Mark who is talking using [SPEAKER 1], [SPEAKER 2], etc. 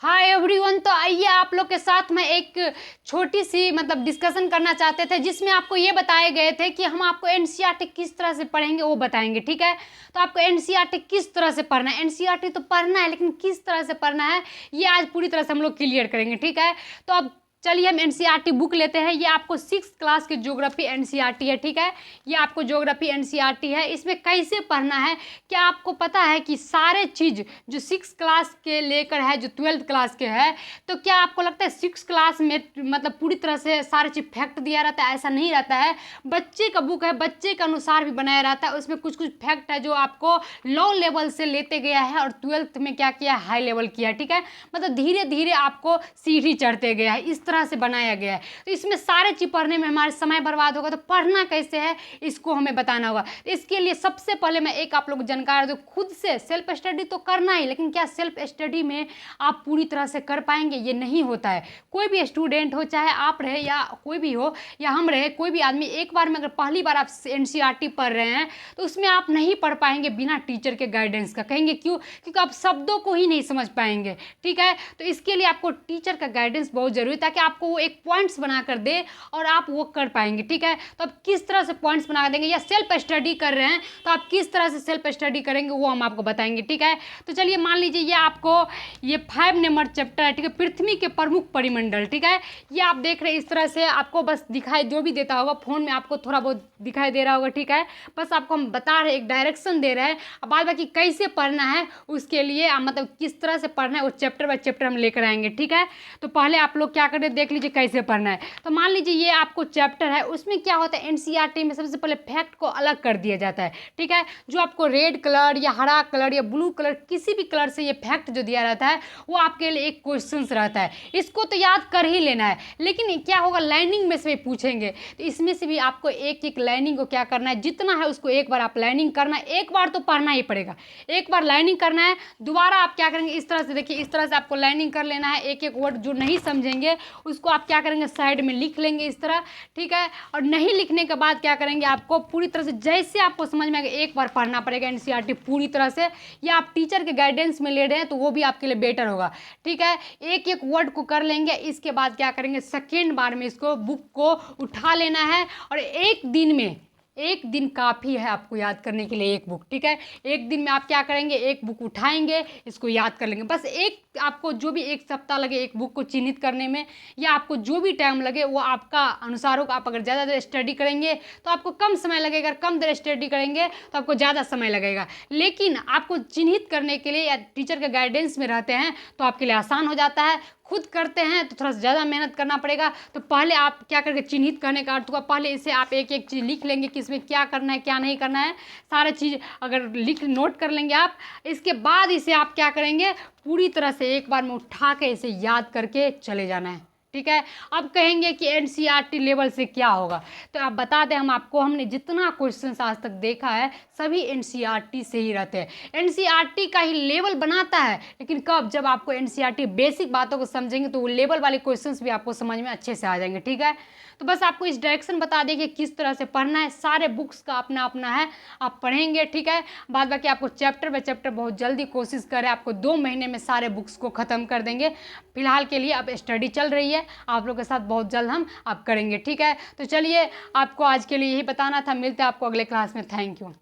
[SPEAKER 1] Hi everyone. तो आइए आप लोग के साथ में एक छोटी सी डिस्कशन करना चाहते थे, जिसमें आपको ये बताए गए थे कि हम आपको एनसीईआरटी किस तरह से पढ़ेंगे वो बताएंगे। ठीक है, तो आपको एनसीईआरटी किस तरह से पढ़ना है, एनसीईआरटी तो पढ़ना है लेकिन किस तरह से पढ़ना है ये आज पूरी तरह से हम लोग क्लियर करेंगे। ठीक है, तो अब चलिए हम एनसीईआरटी बुक लेते हैं। ये आपको 6th क्लास की ज्योग्राफी एनसीईआरटी है। ठीक है, ये आपको ज्योग्राफी एनसीईआरटी है। इसमें कैसे पढ़ना है, क्या आपको पता है कि सारे चीज़ जो 6th क्लास के लेकर है जो 12th क्लास के है, तो क्या आपको लगता है 6th क्लास में पूरी तरह से सारे चीज़ फैक्ट दिया रहता है? ऐसा नहीं रहता है। बच्चे का बुक है, बच्चे के अनुसार भी बनाया रहता है। उसमें कुछ कुछ फैक्ट है जो आपको लो लेवल से लेते गया है और 12th में क्या किया, हाई लेवल किया। ठीक है, धीरे धीरे आपको सीढ़ी चढ़ते गया है, इस तरह से बनाया गया है। तो इसमें सारे चीज पढ़ने में हमारे समय बर्बाद होगा, तो पढ़ना कैसे है इसको हमें बताना होगा। तो इसके लिए सबसे पहले मैं एक आप लोग जानकार दो, खुद से सेल्फ स्टडी तो करना ही, लेकिन क्या सेल्फ स्टडी में आप पूरी तरह से कर पाएंगे? ये नहीं होता है। कोई भी स्टूडेंट हो, चाहे आप रहे या कोई भी हो या हम रहे, कोई भी आदमी एक बार में अगर पहली बार आप एनसीईआरटी पढ़ रहे हैं तो उसमें आप नहीं पढ़ पाएंगे बिना टीचर के गाइडेंस का। कहेंगे क्यों? क्योंकि आप शब्दों को ही नहीं समझ पाएंगे। ठीक है, तो इसके लिए आपको टीचर का गाइडेंस बहुत जरूरी है, ताकि आपको वो एक पॉइंट्स बना कर दे और आप वो कर पाएंगे। ठीक है, तो आप किस तरह से पॉइंट्स बना देंगे, या सेल्फ स्टडी कर रहे हैं तो आप किस तरह से सेल्फ स्टडी करेंगे वो हम आपको बताएंगे। ठीक है, तो चलिए मान लीजिए ये आपको ये 5 नंबर चैप्टर है। ठीक है, पृथ्वी के प्रमुख परिमंडल। ठीक है, ये आप देख रहे हैं इस तरह से आपको बस दिखाई जो भी देता होगा फोन में आपको थोड़ा बहुत दिखाई दे रहा होगा। ठीक है, बस आपको हम बता रहे हैं, एक डायरेक्शन दे रहे हैं। अब बाद बाकी कैसे पढ़ना है उसके लिए किस तरह से पढ़ना है वो चैप्टर बाय चैप्टर हम लेकर आएंगे। ठीक है, तो पहले आप लोग क्या करें, देख लीजिए कैसे पढ़ना है। तो मान लीजिए ये आपको चैप्टर है, उसमें क्या होता है, एनसीईआरटी में सबसे पहले फैक्ट को अलग कर दिया जाता है। ठीक है, जो आपको रेड कलर या हरा कलर या ब्लू कलर किसी भी कलर से ये फैक्ट जो दिया रहता है वो आपके लिए एक क्वेश्चन रहता है, इसको तो याद कर ही लेना है। लेकिन क्या होगा, लाइनिंग में से पूछेंगे तो इसमें से भी आपको एक एक लाइनिंग को क्या करना है, जितना है उसको एक बार आप लाइनिंग करना है। एक बार तो पढ़ना ही पड़ेगा, एक बार लाइनिंग करना है। दोबारा आप क्या करेंगे, इस तरह से देखिए, इस तरह से आपको लाइनिंग कर लेना है। एक एक वर्ड जो नहीं समझेंगे उसको आप क्या करेंगे, साइड में लिख लेंगे इस तरह। ठीक है, और नहीं लिखने के बाद क्या करेंगे, आपको पूरी तरह से जैसे आपको समझ में आएगा एक बार पढ़ना पड़ेगा एनसीईआरटी पूरी तरह से, या आप टीचर के गाइडेंस में ले रहे हैं तो वो भी आपके लिए बेटर होगा। ठीक है, एक एक वर्ड को कर लेंगे। इसके बाद क्या करेंगे, सेकेंड बार में इसको बुक को उठा लेना है और एक दिन काफ़ी है आपको याद करने के लिए एक बुक। ठीक है, एक दिन में आप क्या करेंगे, एक बुक उठाएंगे, इसको याद कर लेंगे। बस एक आपको जो भी एक सप्ताह लगे एक बुक को चिन्हित करने में, या आपको जो भी टाइम लगे वो आपका अनुसार होगा। आप अगर ज़्यादा देर स्टडी करेंगे तो आपको कम समय लगेगा, अगर कम देर स्टडी करेंगे तो आपको ज़्यादा समय लगेगा। लेकिन आपको चिन्हित करने के लिए या टीचर के गाइडेंस में रहते हैं तो आपके लिए आसान हो जाता है। खुद करते हैं तो थोड़ा सा ज़्यादा मेहनत करना पड़ेगा। तो पहले आप क्या करके, चिन्हित करने का अर्थ हुआ, पहले इसे आप एक एक चीज़ लिख लेंगे कि इसमें क्या करना है क्या नहीं करना है, सारे चीज़ अगर लिख नोट कर लेंगे आप। इसके बाद इसे आप क्या करेंगे, पूरी तरह से एक बार में उठा के इसे याद करके चले जाना है। ठीक है, अब कहेंगे कि एनसीईआरटी लेवल से क्या होगा, तो आप बता दें हमने जितना क्वेश्चन आज तक देखा है सभी एनसीईआरटी से ही रहते हैं। एनसीईआरटी का ही लेवल बनाता है, लेकिन कब, जब आपको एनसीईआरटी बेसिक बातों को समझेंगे तो वो लेवल वाले क्वेश्चंस भी आपको समझ में अच्छे से आ जाएंगे। ठीक है, तो बस आपको इस डायरेक्शन बता दें कि किस तरह से पढ़ना है। सारे बुक्स का अपना अपना है, आप पढ़ेंगे। ठीक है, बाद बाकी आपको चैप्टर बाय चैप्टर बहुत जल्दी कोशिश करें, आपको 2 महीने में सारे बुक्स को ख़त्म कर देंगे। फिलहाल के लिए अब स्टडी चल रही है, आप लोगों के साथ बहुत जल्द हम आप करेंगे। ठीक है, तो चलिए आपको आज के लिए यही बताना था। मिलते हैं आपको अगले क्लास में। Thank you.